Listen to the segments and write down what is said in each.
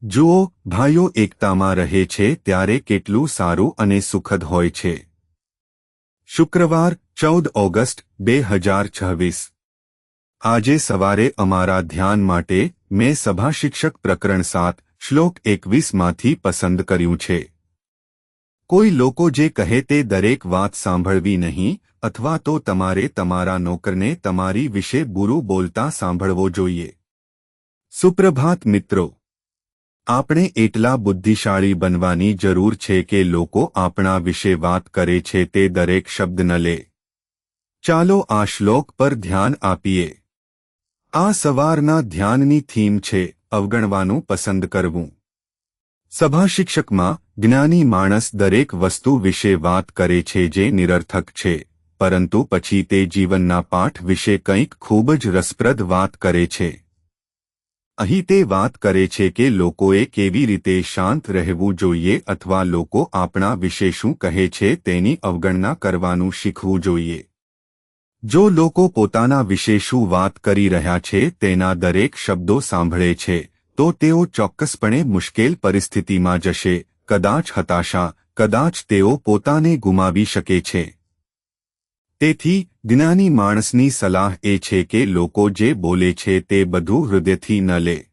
જુઓ, ભાઈઓ એકતામાં રહે છે ત્યારે કેટલું સારું અને સુખદ હોય છે. શુક્રવાર 14 ઓગસ્ટ 2026. આજે સવારે અમારા ધ્યાન માટે મેં સભા શિક્ષક પ્રકરણ 7 શ્લોક 21 માંથી પસંદ કર્યું છે. કોઈ લોકો જે કહે તે દરેક વાત સાંભળવી નહીં, અથવા તો તમારે તમારા નોકરને તમારી વિશે બુરું બોલતા સાંભળવો જોઈએ. સુપ્રભાત મિત્રો. આપણે એટલા બુદ્ધિશાળી બનવાની જરૂર છે કે લોકો આપણા વિશે વાત કરે છે તે દરેક શબ્દ ન લે. ચાલો આ શ્લોક પર ધ્યાન આપીએ. આ સવારના ધ્યાનની થીમ છે અવગણવાનું પસંદ કરવું. સભા શિક્ષકમાં જ્ઞાની માણસ દરેક વસ્તુ વિશે વાત કરે છે જે નિરર્થક છે, પરંતુ પછી તે જીવનના પાઠ વિશે કંઈક ખૂબ જ રસપ્રદ વાત કરે છે. અહીં તે વાત કરે છે કે લોકોએ કેવી રીતે શાંત રહેવું જોઈએ અથવા લોકો આપણા વિશે શું કહે છે તેની અવગણના કરવાનું શીખવું જોઈએ. જો લોકો પોતાના વિશે શું વાત કરી રહ્યા છે તેના દરેક શબ્દો સાંભળે છે, તો તેઓ ચોક્કસપણે મુશ્કેલ પરિસ્થિતિમાં જશે, કદાચ હતાશા, કદાચ તેઓ પોતાને ગુમાવી શકે છે. તેથી જ્ઞાની માણસની સલાહ એ છે કે લોકો જે બોલે છે તે બધું હૃદયથી ન લે.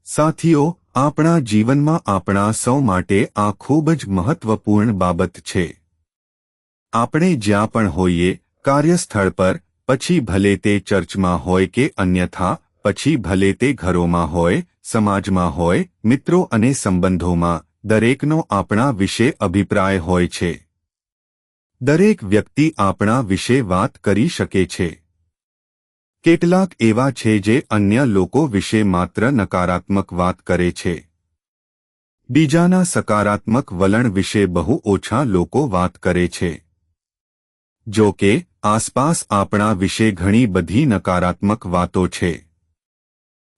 સાથીઓ, આપણા જીવનમાં આપણા સૌ માટે આ ખૂબ જ મહત્વપૂર્ણ બાબત છે. આપણે જ્યાં પણ હોઈએ, કાર્યસ્થળ પર, પછી ભલે તે ચર્ચમાં હોય કે અન્યથા, પછી ભલે તે ઘરોમાં હોય, સમાજમાં હોય, મિત્રો અને સંબંધોમાં, દરેકનો આપણા વિશે અભિપ્રાય હોય છે. દરેક વ્યક્તિ આપણા વિશે વાત કરી શકે છે. કેટલાક એવા છે જે અન્ય લોકો વિશે માત્ર નકારાત્મક વાત કરે છે. બીજાના સકારાત્મક વલણ વિશે બહુ ઓછા લોકો વાત કરે છે. જો કે, આસપાસ આપણા વિશે ઘણી બધી નકારાત્મક વાતો છે.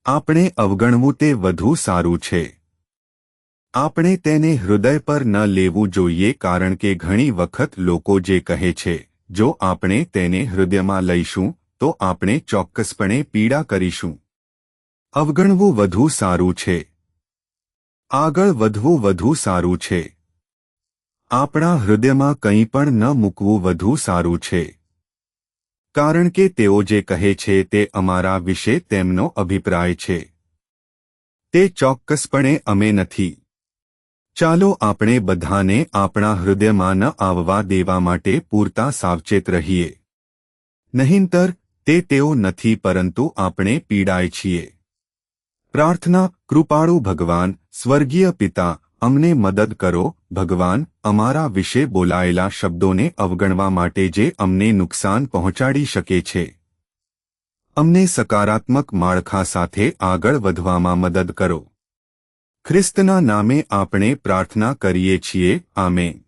આપણે અવગણવું તે વધુ સારું છે. આપણે તેને હૃદય પર ન લેવું જોઈએ કારણ કે ઘણી વખત લોકો જે કહે છે, જો આપણે તેને હૃદયમાં લઈશું, તો આપણે ચોક્કસપણે પીડા કરીશું. અવગણવું વધુ સારું છે. આગળ વધવું વધુ સારું છે. આપણા હૃદયમાં કંઈ પણ ન મૂકવું વધુ સારું છે. કારણ કે તેઓ જે કહે છે તે અમારા વિશે તેમનો અભિપ્રાય છે. તે ચોક્કસપણે અમે નથી. ચાલો આપણે બધાને આપણા હૃદયમાં ન આવવા દેવા માટે પૂરતા સાવચેત રહીએ. નહીંતર, તે તેઓ નથી પરંતુ આપણે પીડાય છીએ. પ્રાર્થના. કૃપાળુ ભગવાન, સ્વર્ગીય પિતા, અમને મદદ કરો, ભગવાન, અમારા વિશે બોલાયેલા શબ્દોને અવગણવા માટે જે અમને નુકસાન પહોંચાડી શકે છે. અમને સકારાત્મક માળખા સાથે આગળ વધવામાં મદદ કરો. ખ્રિસ્તના નામે આપણે પ્રાર્થના કરીએ છીએ. આમેન.